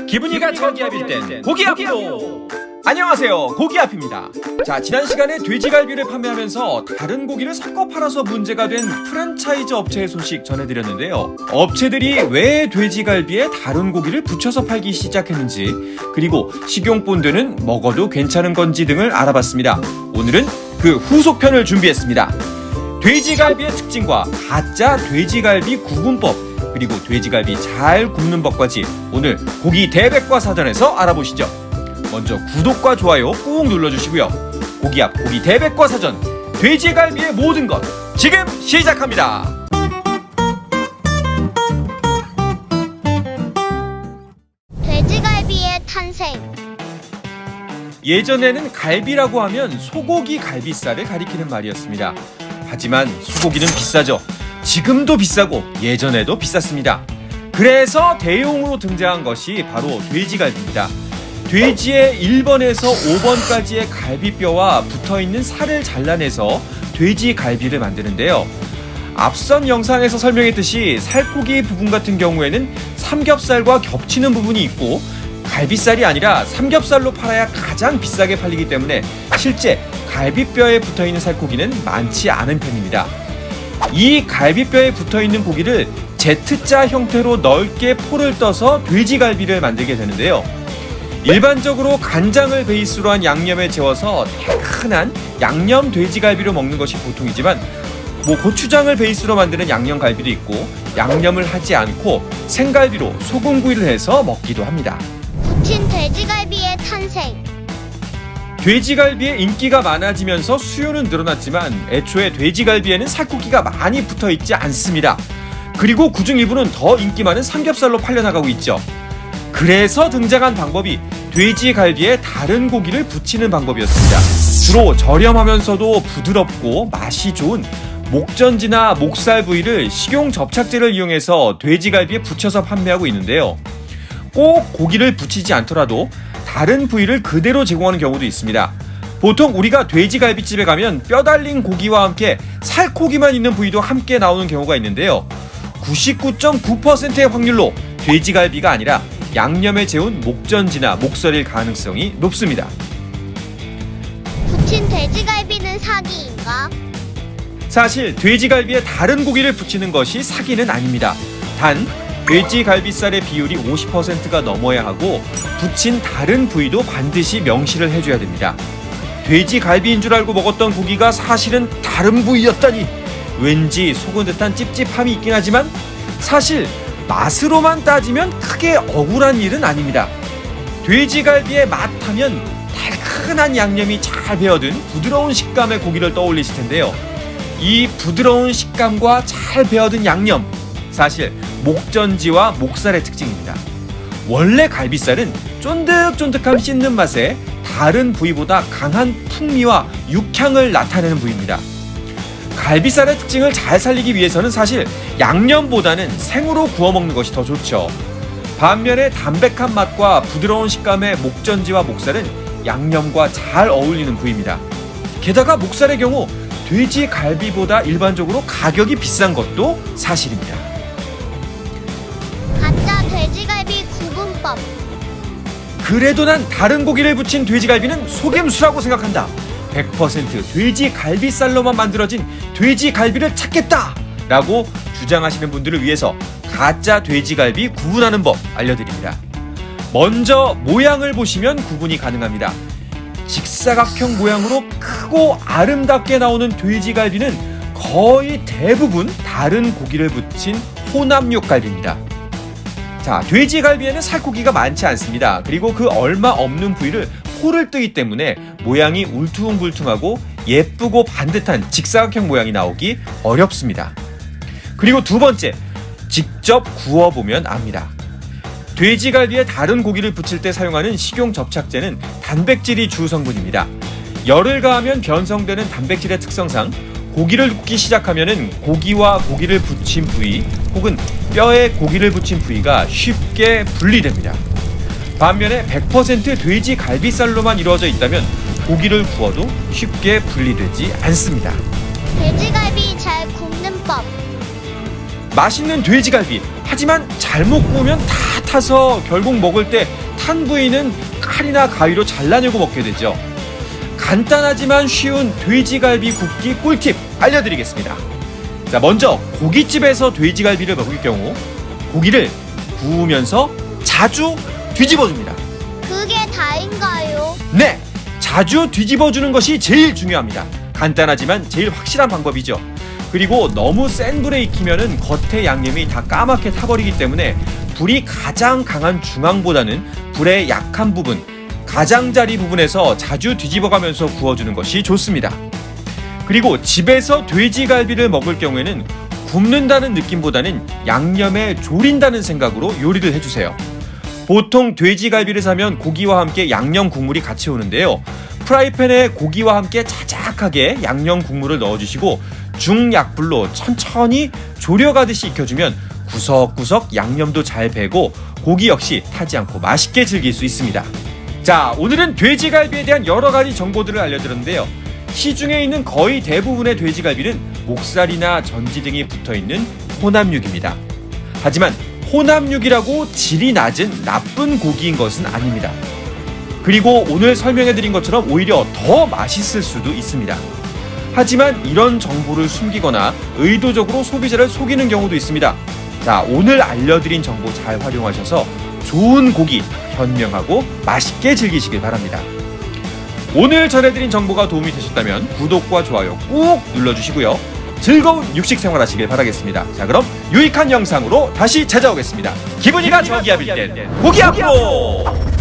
기분이가 저기압일 땐 고기압으로! 안녕하세요, 고기압입니다. 자, 지난 시간에 돼지갈비를 판매하면서 다른 고기를 섞어 팔아서 문제가 된 프랜차이즈 업체의 소식 전해드렸는데요. 업체들이 왜 돼지갈비에 다른 고기를 붙여서 팔기 시작했는지, 그리고 식용본드는 먹어도 괜찮은 건지 등을 알아봤습니다. 오늘은 그 후속편을 준비했습니다. 돼지갈비의 특징과 가짜 돼지갈비 구분법, 그리고 돼지갈비 잘 굽는 법까지 오늘 고기 대백과사전에서 알아보시죠. 먼저 구독과 좋아요 꾹 눌러주시고요. 고기압 고기 대백과사전, 돼지갈비의 모든 것 지금 시작합니다. 돼지갈비의 탄생. 예전에는 갈비라고 하면 소고기 갈비살을 가리키는 말이었습니다. 하지만 소고기는 비싸죠. 지금도 비싸고 예전에도 비쌌습니다. 그래서 대용으로 등장한 것이 바로 돼지갈비입니다. 돼지의 1번에서 5번까지의 갈비뼈와 붙어있는 살을 잘라내서 돼지갈비를 만드는데요. 앞선 영상에서 설명했듯이 살코기 부분 같은 경우에는 삼겹살과 겹치는 부분이 있고, 갈비살이 아니라 삼겹살로 팔아야 가장 비싸게 팔리기 때문에 실제 갈비뼈에 붙어있는 살코기는 많지 않은 편입니다. 이 갈비뼈에 붙어있는 고기를 Z자 형태로 넓게 포를 떠서 돼지갈비를 만들게 되는데요. 일반적으로 간장을 베이스로 한 양념에 재워서 달큰한 양념 돼지갈비로 먹는 것이 보통이지만, 고추장을 베이스로 만드는 양념갈비도 있고, 양념을 하지 않고 생갈비로 소금구이를 해서 먹기도 합니다. 붙인 돼지갈비의 탄생. 돼지갈비의 인기가 많아지면서 수요는 늘어났지만 애초에 돼지갈비에는 살코기가 많이 붙어있지 않습니다. 그리고 그중 일부는 더 인기 많은 삼겹살로 팔려나가고 있죠. 그래서 등장한 방법이 돼지갈비에 다른 고기를 붙이는 방법이었습니다. 주로 저렴하면서도 부드럽고 맛이 좋은 목전지나 목살 부위를 식용 접착제를 이용해서 돼지갈비에 붙여서 판매하고 있는데요. 꼭 고기를 붙이지 않더라도 다른 부위를 그대로 제공하는 경우도 있습니다. 보통 우리가 돼지갈비집에 가면 뼈 달린 고기와 함께 살코기만 있는 부위도 함께 나오는 경우가 있는데요. 99.9%의 확률로 돼지갈비가 아니라 양념에 재운 목전지나 목살일 가능성이 높습니다. 붙인 돼지갈비는 사기인가? 사실 돼지갈비에 다른 고기를 붙이는 것이 사기는 아닙니다. 단 돼지갈비살의 비율이 50%가 넘어야 하고, 붙인 다른 부위도 반드시 명시를 해줘야 됩니다. 돼지갈비인 줄 알고 먹었던 고기가 사실은 다른 부위였다니, 왠지 속은 듯한 찝찝함이 있긴 하지만 사실 맛으로만 따지면 크게 억울한 일은 아닙니다. 돼지갈비의 맛 하면 달큰한 양념이 잘 배어든 부드러운 식감의 고기를 떠올리실 텐데요. 이 부드러운 식감과 잘 배어든 양념, 사실 목전지와 목살의 특징입니다. 원래 갈비살은 쫀득쫀득함 씹는 맛에 다른 부위보다 강한 풍미와 육향을 나타내는 부위입니다. 갈비살의 특징을 잘 살리기 위해서는 사실 양념보다는 생으로 구워 먹는 것이 더 좋죠. 반면에 담백한 맛과 부드러운 식감의 목전지와 목살은 양념과 잘 어울리는 부위입니다. 게다가 목살의 경우 돼지갈비보다 일반적으로 가격이 비싼 것도 사실입니다. 가짜 돼지갈비 구분법. 그래도 난 다른 고기를 붙인 돼지갈비는 속임수라고 생각한다. 100% 돼지갈비살로만 만들어진 돼지갈비를 찾겠다! 라고 주장하시는 분들을 위해서 가짜 돼지갈비 구분하는 법 알려드립니다. 먼저 모양을 보시면 구분이 가능합니다. 직사각형 모양으로 크고 아름답게 나오는 돼지갈비는 거의 대부분 다른 고기를 붙인 혼합육갈비입니다. 자, 돼지갈비에는 살코기가 많지 않습니다. 그리고 그 얼마 없는 부위를 포를 뜨기 때문에 모양이 울퉁불퉁하고 예쁘고 반듯한 직사각형 모양이 나오기 어렵습니다. 그리고 두 번째, 직접 구워보면 압니다. 돼지갈비에 다른 고기를 붙일 때 사용하는 식용 접착제는 단백질이 주 성분입니다. 열을 가하면 변성되는 단백질의 특성상 고기를 굽기 시작하면은 고기와 고기를 붙인 부위 혹은 뼈에 고기를 붙인 부위가 쉽게 분리됩니다. 반면에 100% 돼지 갈비살로만 이루어져 있다면 고기를 구워도 쉽게 분리되지 않습니다. 돼지갈비 잘 굽는 법. 맛있는 돼지갈비, 하지만 잘못 구우면 다 타서 결국 먹을 때 탄 부위는 칼이나 가위로 잘라내고 먹게 되죠. 간단하지만 쉬운 돼지갈비 굽기 꿀팁 알려드리겠습니다. 자, 먼저 고깃집에서 돼지갈비를 먹을 경우 고기를 구우면서 자주 뒤집어줍니다. 그게 다인가요? 네, 자주 뒤집어주는 것이 제일 중요합니다. 간단하지만 제일 확실한 방법이죠. 그리고 너무 센 불에 익히면은 겉에 양념이 다 까맣게 타버리기 때문에 불이 가장 강한 중앙보다는 불의 약한 부분, 가장자리 부분에서 자주 뒤집어가면서 구워주는 것이 좋습니다. 그리고 집에서 돼지갈비를 먹을 경우에는 굽는다는 느낌보다는 양념에 졸인다는 생각으로 요리를 해주세요. 보통 돼지갈비를 사면 고기와 함께 양념 국물이 같이 오는데요. 프라이팬에 고기와 함께 자작하게 양념 국물을 넣어주시고 중약불로 천천히 졸여가듯이 익혀주면 구석구석 양념도 잘 배고 고기 역시 타지 않고 맛있게 즐길 수 있습니다. 자, 오늘은 돼지갈비에 대한 여러 가지 정보들을 알려드렸는데요. 시중에 있는 거의 대부분의 돼지갈비는 목살이나 전지 등이 붙어있는 혼합육입니다. 하지만 혼합육이라고 질이 낮은 나쁜 고기인 것은 아닙니다. 그리고 오늘 설명해드린 것처럼 오히려 더 맛있을 수도 있습니다. 하지만 이런 정보를 숨기거나 의도적으로 소비자를 속이는 경우도 있습니다. 자, 오늘 알려드린 정보 잘 활용하셔서 좋은 고기 현명하고 맛있게 즐기시길 바랍니다. 오늘 전해드린 정보가 도움이 되셨다면 구독과 좋아요 꾹 눌러주시고요. 즐거운 육식 생활 하시길 바라겠습니다. 자, 그럼 유익한 영상으로 다시 찾아오겠습니다. 기분이가 저기압일 땐 고기 앞으로!